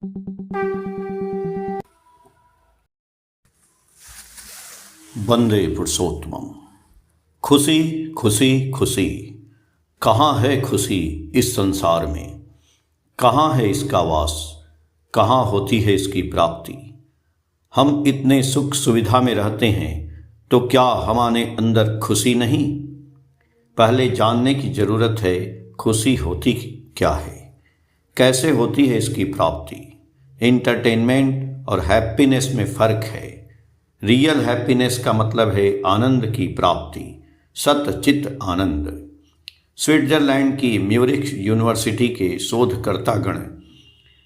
वंदे पुरुषोत्तमम। खुशी खुशी खुशी, कहाँ है खुशी इस संसार में? कहाँ है इसका वास? कहाँ होती है इसकी प्राप्ति? हम इतने सुख सुविधा में रहते हैं तो क्या हमारे अंदर खुशी नहीं? पहले जानने की जरूरत है खुशी होती क्या है, कैसे होती है इसकी प्राप्ति। एंटरटेनमेंट और हैप्पीनेस में फ़र्क है। रियल हैप्पीनेस का मतलब है आनंद की प्राप्ति, सतचित आनंद। स्विट्जरलैंड की म्यूरिख यूनिवर्सिटी के शोधकर्तागण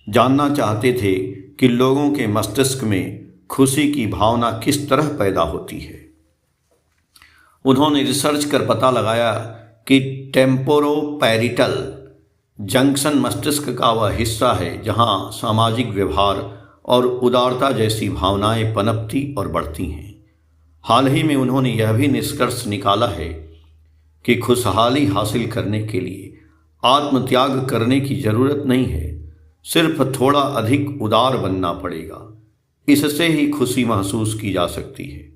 जानना चाहते थे कि लोगों के मस्तिष्क में खुशी की भावना किस तरह पैदा होती है। उन्होंने रिसर्च कर पता लगाया कि टेम्पोरोपैरिटल जंक्शन मस्तिष्क का वह हिस्सा है जहां सामाजिक व्यवहार और उदारता जैसी भावनाएं पनपती और बढ़ती हैं। हाल ही में उन्होंने यह भी निष्कर्ष निकाला है कि खुशहाली हासिल करने के लिए आत्मत्याग करने की जरूरत नहीं है, सिर्फ थोड़ा अधिक उदार बनना पड़ेगा। इससे ही खुशी महसूस की जा सकती है।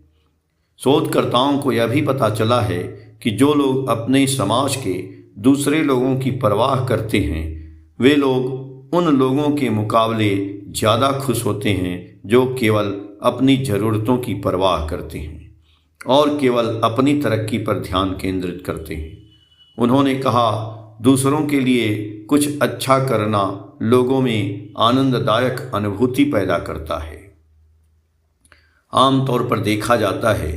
शोधकर्ताओं को यह भी पता चला है कि जो लोग अपने समाज के दूसरे लोगों की परवाह करते हैं, वे लोग उन लोगों के मुकाबले ज़्यादा खुश होते हैं जो केवल अपनी ज़रूरतों की परवाह करते हैं और केवल अपनी तरक्की पर ध्यान केंद्रित करते हैं। उन्होंने कहा, दूसरों के लिए कुछ अच्छा करना लोगों में आनंददायक अनुभूति पैदा करता है। आमतौर पर देखा जाता है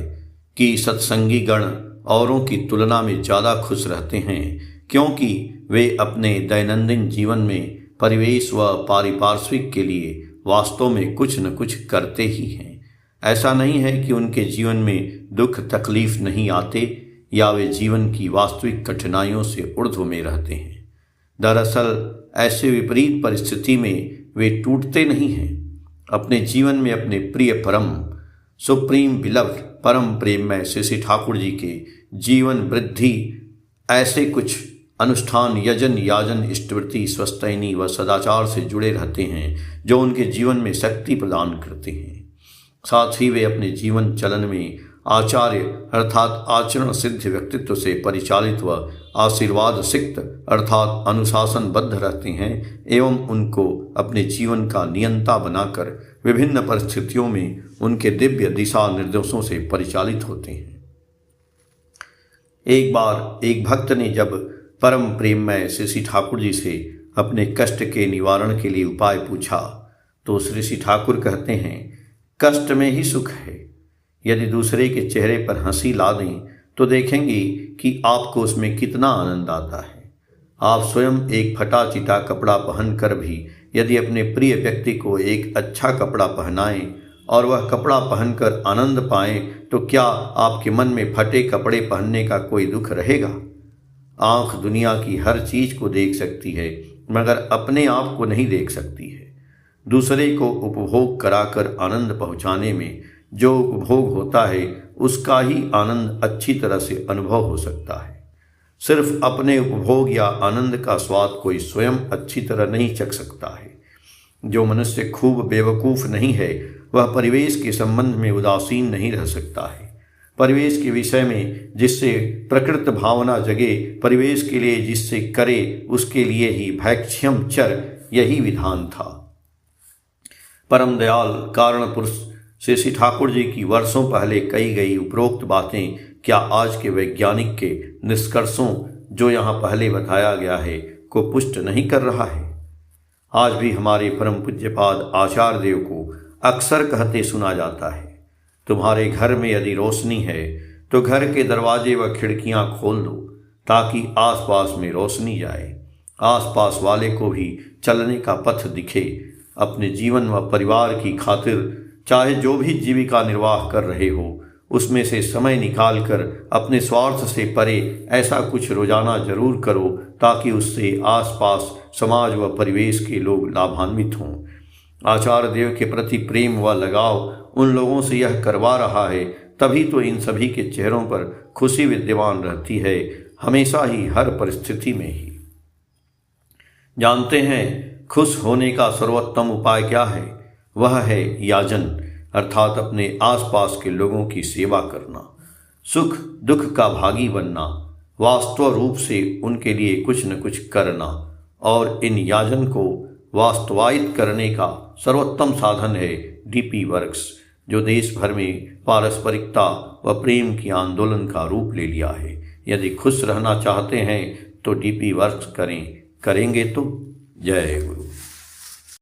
कि सत्संगी गण औरों की तुलना में ज़्यादा खुश रहते हैं क्योंकि वे अपने दैनंदिन जीवन में परिवेश व पारिपार्श्विक के लिए वास्तव में कुछ न कुछ करते ही हैं। ऐसा नहीं है कि उनके जीवन में दुख तकलीफ नहीं आते या वे जीवन की वास्तविक कठिनाइयों से ऊर्ध्व में रहते हैं। दरअसल ऐसे विपरीत परिस्थिति में वे टूटते नहीं हैं। अपने जीवन में अपने प्रिय परम सुप्रीम बिलव्ड परम प्रेम में श्री ठाकुर जी के जीवन वृद्धि ऐसे कुछ अनुष्ठान, यजन, याजन, इष्टवृत्ति, स्वस्तैनी व सदाचार से जुड़े रहते हैं जो उनके जीवन में शक्ति प्रदान करते हैं। साथ ही वे अपने जीवन चलन में आचार्य अर्थात आचरण सिद्ध व्यक्तित्व से परिचालित व आशीर्वाद सिक्त अर्थात अनुशासनबद्ध रहते हैं एवं उनको अपने जीवन का नियंता बनाकर विभिन्न परिस्थितियों में उनके दिव्य दिशा निर्देशों से परिचालित होते हैं। एक बार एक भक्त ने जब परम प्रेममय श्री ठाकुर जी से अपने कष्ट के निवारण के लिए उपाय पूछा तो श्री ठाकुर कहते हैं, कष्ट में ही सुख है। यदि दूसरे के चेहरे पर हंसी ला दें तो देखेंगे कि आपको उसमें कितना आनंद आता है। आप स्वयं एक फटा चिटा कपड़ा पहनकर भी यदि अपने प्रिय व्यक्ति को एक अच्छा कपड़ा पहनाएं और वह कपड़ा पहनकर आनंद पाएं तो क्या आपके मन में फटे कपड़े पहनने का कोई दुख रहेगा? आँख दुनिया की हर चीज़ को देख सकती है मगर अपने आप को नहीं देख सकती है। दूसरे को उपभोग कराकर आनंद पहुँचाने में जो उपभोग होता है उसका ही आनंद अच्छी तरह से अनुभव हो सकता है। सिर्फ अपने उपभोग या आनंद का स्वाद कोई स्वयं अच्छी तरह नहीं चख सकता है। जो मनुष्य खूब बेवकूफ़ नहीं है वह परिवेश के संबंध में उदासीन नहीं रह सकता है। परिवेश के विषय में जिससे प्रकृत भावना जगे, परिवेश के लिए जिससे करे, उसके लिए ही भैक्ष्यम चर, यही विधान था। परम दयाल कारण पुरुष श्री ठाकुर जी की वर्षों पहले कही गई उपरोक्त बातें क्या आज के वैज्ञानिक के निष्कर्षों जो यहाँ पहले बताया गया है को पुष्ट नहीं कर रहा है? आज भी हमारे परम पूज्यपाद आचार्य देव को अक्सर कहते सुना जाता है, तुम्हारे घर में यदि रोशनी है तो घर के दरवाजे व खिड़कियां खोल दो ताकि आसपास में रोशनी जाए, आसपास वाले को भी चलने का पथ दिखे। अपने जीवन व परिवार की खातिर चाहे जो भी जीविका निर्वाह कर रहे हो उसमें से समय निकालकर अपने स्वार्थ से परे ऐसा कुछ रोजाना जरूर करो ताकि उससे आसपास समाज व परिवेश के लोग लाभान्वित हों। आचार्य देव के प्रति प्रेम व लगाव उन लोगों से यह करवा रहा है, तभी तो इन सभी के चेहरों पर खुशी विद्यमान रहती है, हमेशा ही, हर परिस्थिति में ही। जानते हैं खुश होने का सर्वोत्तम उपाय क्या है? वह है याजन, अर्थात अपने आसपास के लोगों की सेवा करना, सुख दुख का भागी बनना, वास्तव रूप से उनके लिए कुछ न कुछ करना। और इन याजन को वास्तवायित करने का सर्वोत्तम साधन है डीपी वर्क्स, जो देश भर में पारस्परिकता व प्रेम की आंदोलन का रूप ले लिया है। यदि खुश रहना चाहते हैं तो डीपी वर्क्स करें, करेंगे तो जय गुरु।